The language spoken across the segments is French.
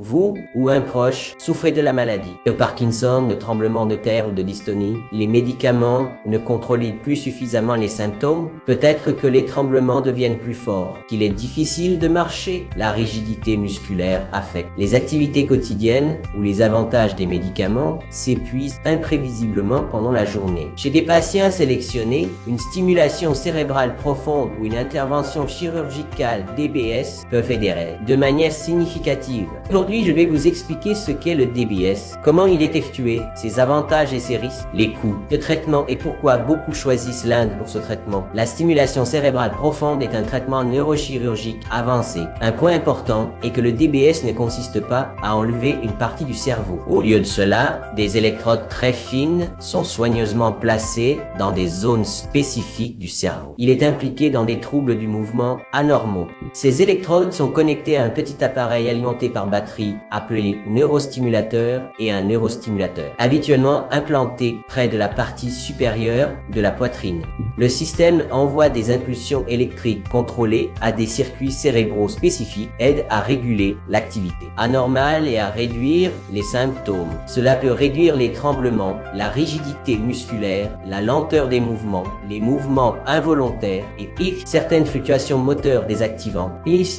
Vous ou un proche souffrez de la maladie, de Parkinson, de tremblement de terre ou de dystonie. Les médicaments ne contrôlent plus suffisamment les symptômes. Peut-être que les tremblements deviennent plus forts, qu'il est difficile de marcher. La rigidité musculaire affecte les activités quotidiennes ou les avantages des médicaments s'épuisent imprévisiblement pendant la journée. Chez des patients sélectionnés, une stimulation cérébrale profonde ou une intervention chirurgicale DBS peuvent aider de manière significative. Aujourd'hui, je vais vous expliquer ce qu'est le DBS, comment il est effectué, ses avantages et ses risques, les coûts de traitement et pourquoi beaucoup choisissent l'Inde pour ce traitement. La stimulation cérébrale profonde est un traitement neurochirurgique avancé. Un point important est que le DBS ne consiste pas à enlever une partie du cerveau. Au lieu de cela, des électrodes très fines sont soigneusement placées dans des zones spécifiques du cerveau. Il est impliqué dans des troubles du mouvement anormaux. Ces électrodes sont connectées à un petit appareil alimenté par batterie appelé neurostimulateur et un neurostimulateur, habituellement implanté près de la partie supérieure de la poitrine. Le système envoie des impulsions électriques contrôlées à des circuits cérébraux spécifiques, aide à réguler l'activité anormale et à réduire les symptômes. Cela peut réduire les tremblements, la rigidité musculaire, la lenteur des mouvements, les mouvements involontaires et certaines fluctuations moteurs désactivant.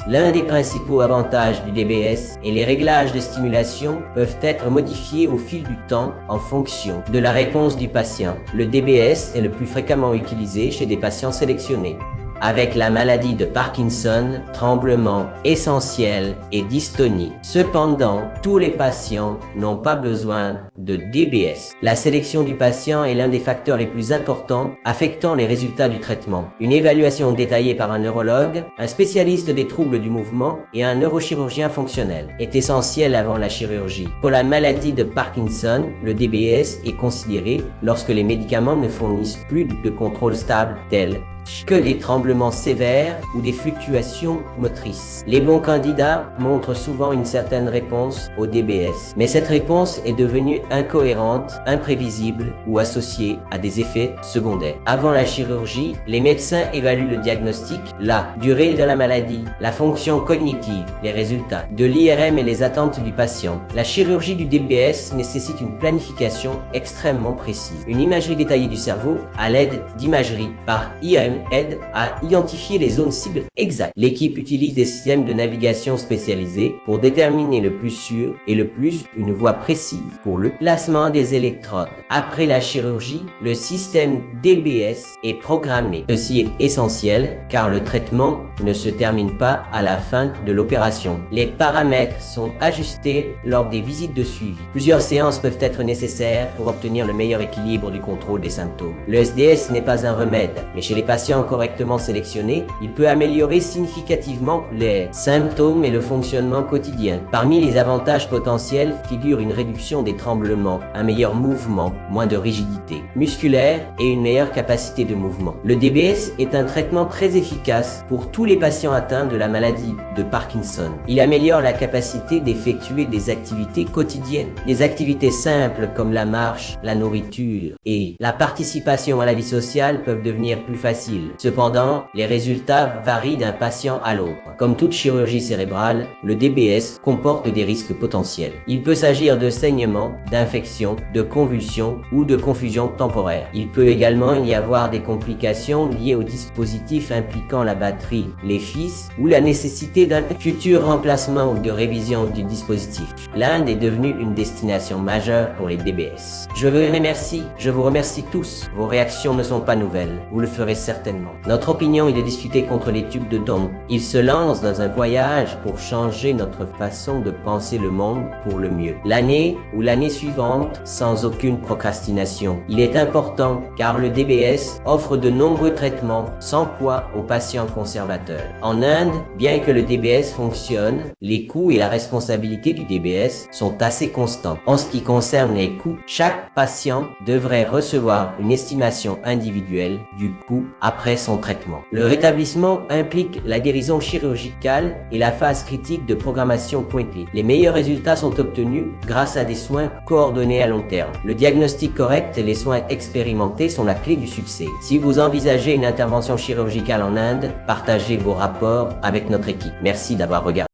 L'un des principaux avantages du DBS et les réglages de stimulation peuvent être modifiés au fil du temps en fonction de la réponse du patient. Le DBS est le plus fréquemment utilisé chez des patients sélectionnés. Avec la maladie de Parkinson, tremblement essentiel et dystonie. Cependant, tous les patients n'ont pas besoin de DBS. La sélection du patient est l'un des facteurs les plus importants affectant les résultats du traitement. Une évaluation détaillée par un neurologue, un spécialiste des troubles du mouvement et un neurochirurgien fonctionnel est essentielle avant la chirurgie. Pour la maladie de Parkinson, le DBS est considéré lorsque les médicaments ne fournissent plus de contrôle stable tel que des tremblements sévères ou des fluctuations motrices. Les bons candidats montrent souvent une certaine réponse au DBS, mais cette réponse est devenue incohérente, imprévisible ou associée à des effets secondaires. Avant la chirurgie, les médecins évaluent le diagnostic, la durée de la maladie, la fonction cognitive, les résultats de l'IRM et les attentes du patient. La chirurgie du DBS nécessite une planification extrêmement précise. Une imagerie détaillée du cerveau à l'aide d'imagerie par IRM aide à identifier les zones cibles exactes. L'équipe utilise des systèmes de navigation spécialisés pour déterminer le plus sûr et le plus une voie précise pour le placement des électrodes. Après la chirurgie, le système DBS est programmé. Ceci est essentiel car le traitement ne se termine pas à la fin de l'opération. Les paramètres sont ajustés lors des visites de suivi. Plusieurs séances peuvent être nécessaires pour obtenir le meilleur équilibre du contrôle des symptômes. Le SDS n'est pas un remède, mais chez les patients correctement sélectionnés, il peut améliorer significativement les symptômes et le fonctionnement quotidien. Parmi les avantages potentiels figurent une réduction des tremblements, un meilleur mouvement, moins de rigidité musculaire et une meilleure capacité de mouvement. Le DBS est un traitement très efficace pour tous les patients atteints de la maladie de Parkinson. Il améliore la capacité d'effectuer des activités quotidiennes. Des activités simples comme la marche, la nourriture et la participation à la vie sociale peuvent devenir plus faciles. Cependant, les résultats varient d'un patient à l'autre. Comme toute chirurgie cérébrale, le DBS comporte des risques potentiels. Il peut s'agir de saignements, d'infections, de convulsions ou de confusion temporaire. Il peut également y avoir des complications liées au dispositif impliquant la batterie, les fils ou la nécessité d'un futur remplacement ou de révision du dispositif. L'Inde est devenue une destination majeure pour les DBS. Je vous remercie tous. Vos réactions ne sont pas nouvelles. Vous le ferez certainement. Notre opinion est de discuter contre les tubes de Dong. Ils se lancent dans un voyage pour changer notre façon de penser le monde pour le mieux. L'année ou l'année suivante, sans aucune procrastination. Il est important car le DBS offre de nombreux traitements sans poids aux patients conservateurs. En Inde, bien que le DBS fonctionne, les coûts et la responsabilité du DBS sont assez constants. En ce qui concerne les coûts, chaque patient devrait recevoir une estimation individuelle du coût après son traitement. Le rétablissement implique la guérison chirurgicale et la phase critique de programmation pointée. Les meilleurs résultats sont obtenus grâce à des soins coordonnés à long terme. Le diagnostic correct et les soins expérimentés sont la clé du succès. Si vous envisagez une intervention chirurgicale en Inde, partagez vos rapports avec notre équipe. Merci d'avoir regardé.